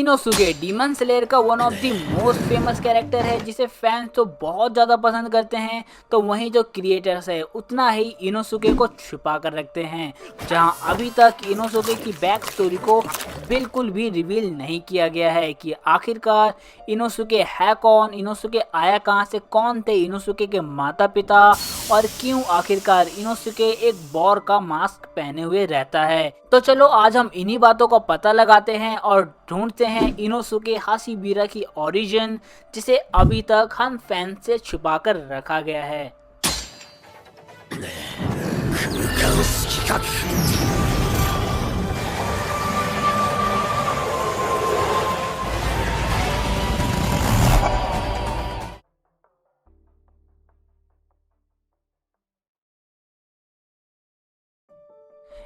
Inosuke demon slayer का one of the most famous character है जिसे फैंस तो बहुत ज़्यादा पसंद करते हैं, तो वहीं जो क्रिएटर्स है उतना ही इनोसुके को छुपा कर रखते हैं। जहां अभी तक इनोसुके की बैक स्टोरी को बिल्कुल भी रिवील नहीं किया गया है कि आखिरकार इनोसुके है कौन, इनोसुके आया कहां से, कौन थे इनोसुके के माता पिता और क्यों आखिरकार इनोसुके एक बॉर का मास्क पहने हुए रहता है। तो चलो आज हम इन्हीं बातों का पता लगाते हैं और ढूंढते हैं इनोसुके हाशिबिरा की ओरिजिन, जिसे अभी तक हम फैन से छुपा कर रखा गया है।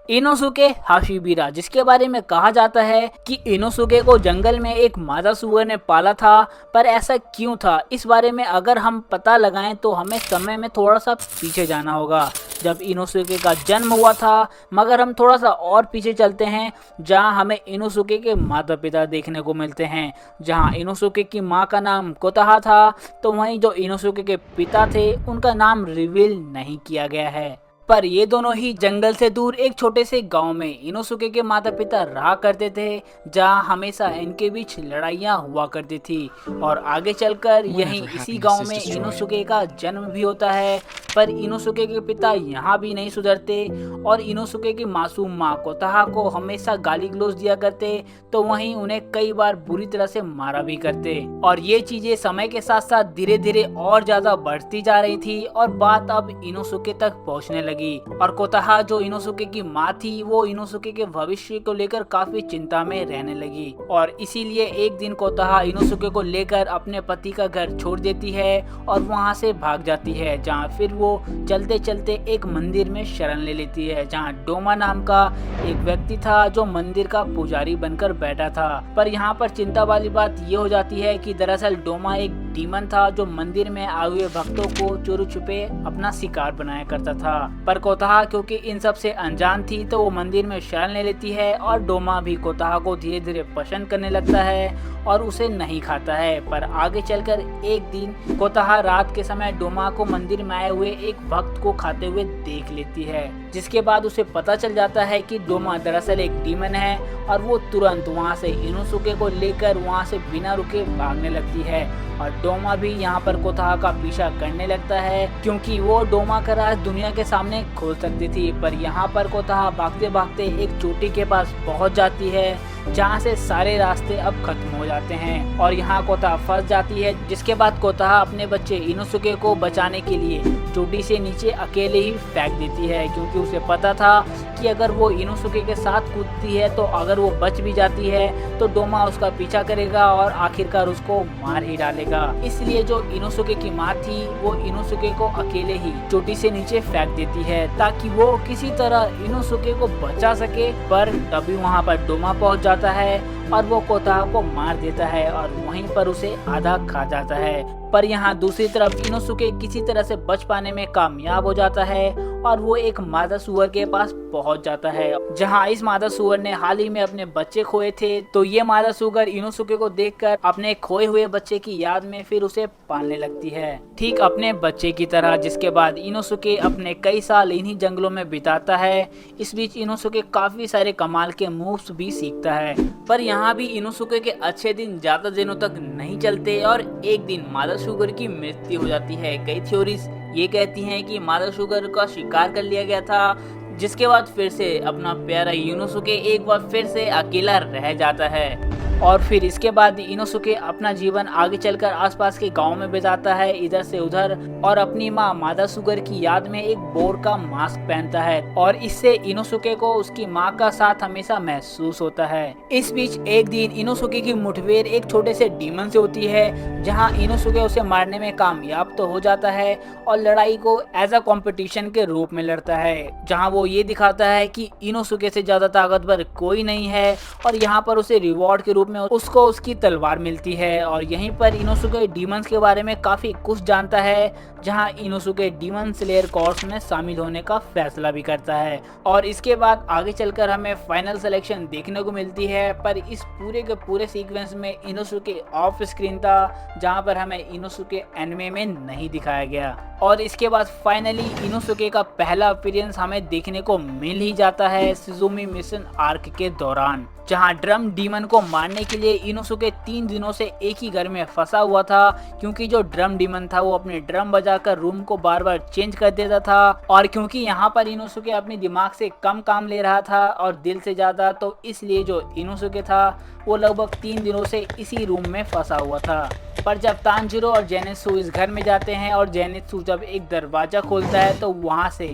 इनोसुके हाशिबिरा, जिसके बारे में कहा जाता है कि इनोसुके को जंगल में एक मादा सुअर ने पाला था, पर ऐसा क्यों था इस बारे में अगर हम पता लगाएं तो हमें समय में थोड़ा सा पीछे जाना होगा जब इनोसुके का जन्म हुआ था। मगर हम थोड़ा सा और पीछे चलते हैं जहां हमें इनोसुके के माता पिता देखने को मिलते हैं। जहां इनोसुके की मां का नाम कोताहा था, तो वहीं जो इनोसुके के पिता थे उनका नाम रिवील नहीं किया गया है। पर ये दोनों ही जंगल से दूर एक छोटे से गांव में इनोसुके के माता पिता रहा करते थे, जहां हमेशा इनके बीच लड़ाइयां हुआ करती थी। और आगे चलकर यहीं इसी गांव में इनोसुके का जन्म भी होता है। पर इनोसुके के पिता यहाँ भी नहीं सुधरते और इनोसुके की मासूम माँ कोताहा को हमेशा गाली गलौज दिया करते, तो वहीं उन्हें कई बार बुरी तरह से मारा भी करते। और ये चीजें समय के साथ साथ धीरे धीरे और ज्यादा बढ़ती जा रही थी और बात अब इनोसुके तक पहुँचने लगी। और कोताहा जो इनोसुके की माँ थी, वो इनोसुके के भविष्य को लेकर काफी चिंता में रहने लगी। और इसीलिए एक दिन कोताहा इनोसुके को लेकर अपने पति का घर छोड़ देती है और वहाँ से भाग जाती है, जहाँ फिर वो चलते चलते एक मंदिर में शरण ले लेती है, जहाँ डोमा नाम का एक व्यक्ति था जो मंदिर का पुजारी बनकर बैठा था। पर यहाँ पर चिंता वाली बात ये हो जाती है कि दरअसल डोमा एक डीमन था जो मंदिर में आए हुए भक्तों को चोरी छुपे अपना शिकार बनाया करता था। पर कोताहा क्योंकि इन सब से अनजान थी, तो वो मंदिर में शरण ले लेती है और डोमा भी कोताहा को धीरे धीरे पसंद करने लगता है और उसे नहीं खाता है। पर आगे चलकर एक दिन कोताहा रात के समय डोमा को मंदिर में आए हुए एक भक्त को खाते हुए देख लेती है, जिसके बाद उसे पता चल जाता है कि डोमा दरअसल एक डीमन है और वो तुरंत वहाँ से इनोसुके को लेकर वहाँ से बिना रुके भागने लगती है। और डोमा भी यहाँ पर कोताहा का पीछा करने लगता है, क्योंकि वो डोमा का राज दुनिया के सामने खोल सकती थी। पर यहाँ पर कोताहा भागते भागते एक चोटी के पास पहुँच जाती है, जहाँ से सारे रास्ते अब खत्म हो जाते हैं और यहाँ कोताहा फंस जाती है। जिसके बाद कोताहा अपने बच्चे इनोसुके को बचाने के लिए चोटी से नीचे अकेले ही फेंक देती है, क्योंकि उसे पता था कि अगर वो इनोसुके के साथ कूदती है तो अगर वो बच भी जाती है तो डोमा उसका पीछा करेगा और आखिरकार उसको मार ही डालेगा। इसलिए जो इनोसुके की माँ थी वो इनोसुके को अकेले ही चोटी से नीचे फेंक देती है ताकि वो किसी तरह इनोसुके को बचा सके। पर तभी वहाँ पर डोमा पहुँच जाता है और वो कोताहा को मार देता है और वहीं पर उसे आधा खा जाता है। पर यहाँ दूसरी तरफ इनोसुके किसी तरह से बच पाने में कामयाब हो जाता है और वो एक मादा सुअर के पास पहुंच जाता है, जहां इस मादा सुअर ने हाल ही में अपने बच्चे खोए थे। तो ये मादा सुअर इनोसुके को देखकर अपने खोए हुए बच्चे की याद में फिर उसे पालने लगती है, ठीक अपने बच्चे की तरह। जिसके बाद इनोसुके अपने कई साल इन्हीं जंगलों में बिताता है। इस बीच इनोसुके काफी सारे कमाल के मूव्स भी सीखता है। पर यहाँ भी इनोसुके के अच्छे दिन ज्यादा दिनों तक नहीं चलते और एक दिन मादा सुअर की मृत्यु हो जाती है। कई थ्योरीज ये कहती हैं कि मादा सुअर का शिकार कर लिया गया था, जिसके बाद फिर से अपना प्यारा इनोसुके एक बार फिर से अकेला रह जाता है। और फिर इसके बाद इनोसुके अपना जीवन आगे चलकर आसपास के गांव में बिताता है, इधर से उधर, और अपनी माँ मादा सुअर की याद में एक बोर का मास्क पहनता है और इससे इनोसुके को उसकी माँ का साथ हमेशा महसूस होता है। इस बीच एक दिन इनोसुके की मुठभेड़ एक छोटे से डीमन से होती है, जहाँ इनोसुके उसे मारने में कामयाब तो हो जाता है और लड़ाई को एज अ कॉम्पिटिशन के रूप में लड़ता है, जहाँ वो ये दिखाता है कि इनोसुके से ज्यादा ताकतवर कोई नहीं है और यहाँ पर उसे रिवॉर्ड के रूप में उसको उसकी तलवार मिलती है और यहीं पर इनोसुके डीमंस के बारे में काफी कुछ जानता है, जहां इनोसुके डीमन स्लेयर कोर्स में शामिल होने का फैसला भी करता है। और इसके बाद आगे चलकर हमें फाइनल सिलेक्शन देखने को मिलती है, पर इस पूरे के पूरे सीक्वेंस में इनोसुके ऑफ स्क्रीन था, जहां पर हमें इनोसुके एनिमे में नहीं दिखाया गया। और इसके बाद फाइनली इनोसुके का पहला अपीयरेंस हमें देखने को मिल ही जाता है शिज़ुमी मिशन आर्क के दौरान, जहां ड्रम डीमन को मारने के लिए इनोसुके 3 दिनों से एक ही घर में फंसा हुआ था, क्योंकि जो ड्रम डीमन था वो अपने ड्रम बजाकर रूम को बार बार चेंज कर देता था। और क्योंकि यहाँ पर इनोसुके अपने दिमाग से कम काम ले रहा था और दिल से ज्यादा, तो इसलिए जो इनोसुके था वो लगभग 3 दिनों से इसी रूम में फंसा हुआ था। पर जब तानजीरो और जेनित्सु इस घर में जाते हैं और जेनित्सु जब एक दरवाजा खोलता है तो वहां से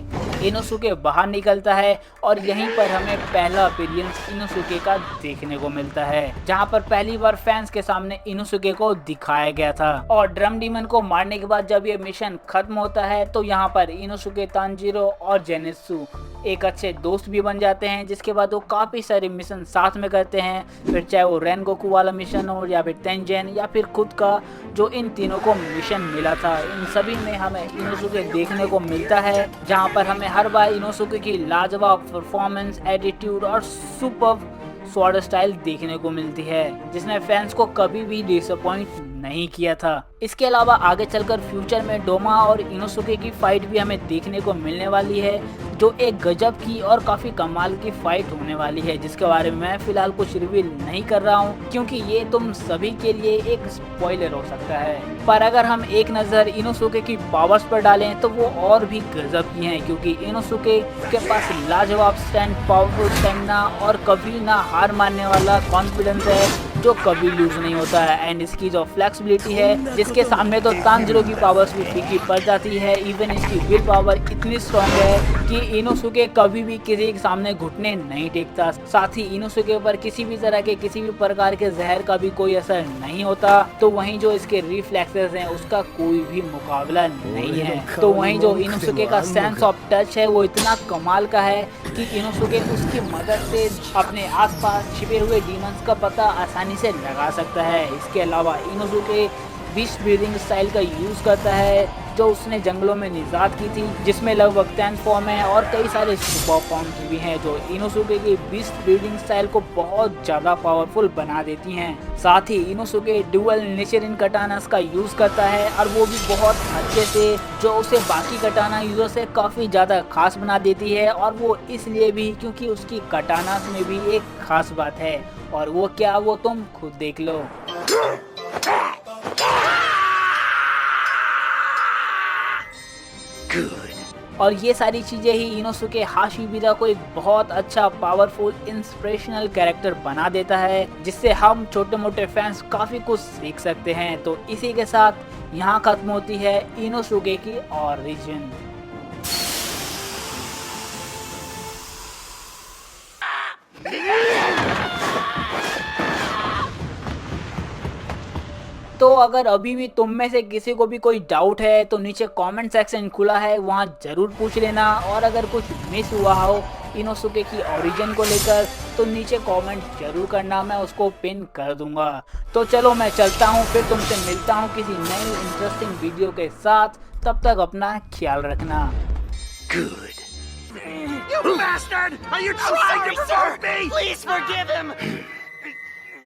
इनोसुके बाहर निकलता है और यहीं पर हमें पहला अपीयरेंस इनोसुके का देखने को मिलता है, जहां पर पहली बार फैंस के सामने इनोसुके को दिखाया गया था। और ड्रम डीमन को मारने के बाद जब ये मिशन खत्म होता है तो यहाँ पर इनोसुके, तानजीरो और जेनित्सु एक अच्छे दोस्त भी बन जाते हैं, जिसके बाद वो काफी सारे मिशन साथ में करते हैं, फिर चाहे वो रेनगोकू वाला मिशन हो या फिर तेंजेन या फिर खुद का जो इन तीनों को मिशन मिला था। इन सभी में हमें इनोसुके देखने को मिलता है, जहां पर हमें हर बार इनोसुके की लाजवाब परफॉर्मेंस, एटीट्यूड और सुपर स्वॉर्ड स्टाइल देखने को मिलती है, जिसने फैंस को कभी भी डिसअपॉइंट नहीं किया था। इसके अलावा आगे चलकर फ्यूचर में डोमा और इनोसुके की फाइट भी हमें देखने को मिलने वाली है, जो एक गजब की और काफी कमाल की फाइट होने वाली है, जिसके बारे में मैं फिलहाल कुछ रिवील नहीं कर रहा हूँ, क्योंकि ये तुम सभी के लिए एक स्पॉइलर हो सकता है। पर अगर हम एक नज़र इनोसुके की पावर्स पर डालें तो वो और भी गजब की हैं, क्योंकि इनोसुके के पास लाजवाब स्टैंड, पावरफुल स्टैमिना और कभी ना हार मानने वाला कॉन्फिडेंस है, जो कभी लूज नहीं होता है। एंड इसकी जो फ्लेक्सिबिलिटी है, जिसके सामने तो तानजीरो की पावर्स भी फीकी पड़ जाती है। इवन इसकी विल पावर इतनी स्ट्रॉन्ग है कि इनोसुके कभी भी किसी के सामने घुटने नहीं टेकता। साथ ही इनोसुके पर किसी भी तरह के किसी भी प्रकार के जहर का भी कोई असर नहीं होता। तो वहीं जो इसके रिफ्लेक्सेस हैं उसका कोई भी मुकाबला नहीं है। तो वहीं जो इनोसुके का सेंस ऑफ टच है वो इतना कमाल का है कि इनोसुके उसकी मदद से अपने आसपास छिपे हुए डीमंस का पता आसानी से लगा सकता है। इसके अलावा इनोसुके बीस्ट ब्रीडिंग स्टाइल का यूज करता है, जो उसने जंगलों में निजात की थी, जिसमें लगभग 10 फॉर्म है और कई सारे सुपर फॉर्म्स भी हैं, जो इनोसुके की बीस्ट ब्रीडिंग स्टाइल को बहुत ज्यादा पावरफुल बना देती हैं। साथ ही इनोसुके डुअल नेचर इन कटानास का यूज करता है, और वो भी बहुत अच्छे से, जो उसे बाकी कटाना यूजर से काफी ज्यादा खास बना देती है। और वो इसलिए भी क्योंकि उसकी कटानास में भी एक खास बात है, और वो क्या, वो तुम खुद देख लो। और ये सारी चीजें ही इनोसुके हाशिबिरा को एक बहुत अच्छा, पावरफुल, इंस्पिरेशनल कैरेक्टर बना देता है, जिससे हम छोटे मोटे फैंस काफी कुछ सीख सकते हैं। तो इसी के साथ यहाँ खत्म होती है इनोसुके की ऑरिजिन। तो अगर अभी भी तुम में से किसी को भी कोई डाउट है तो नीचे कमेंट सेक्शन खुला है, वहाँ ज़रूर पूछ लेना। और अगर कुछ मिस हुआ हो इनोसुके की ओरिजिन को लेकर तो नीचे कमेंट जरूर करना, मैं उसको पिन कर दूंगा। तो चलो मैं चलता हूँ, फिर तुमसे मिलता हूँ किसी नई इंटरेस्टिंग वीडियो के साथ। तब तक अपना ख्याल रखना। Good. You bastard! Are you trying to provoke me? Please forgive him!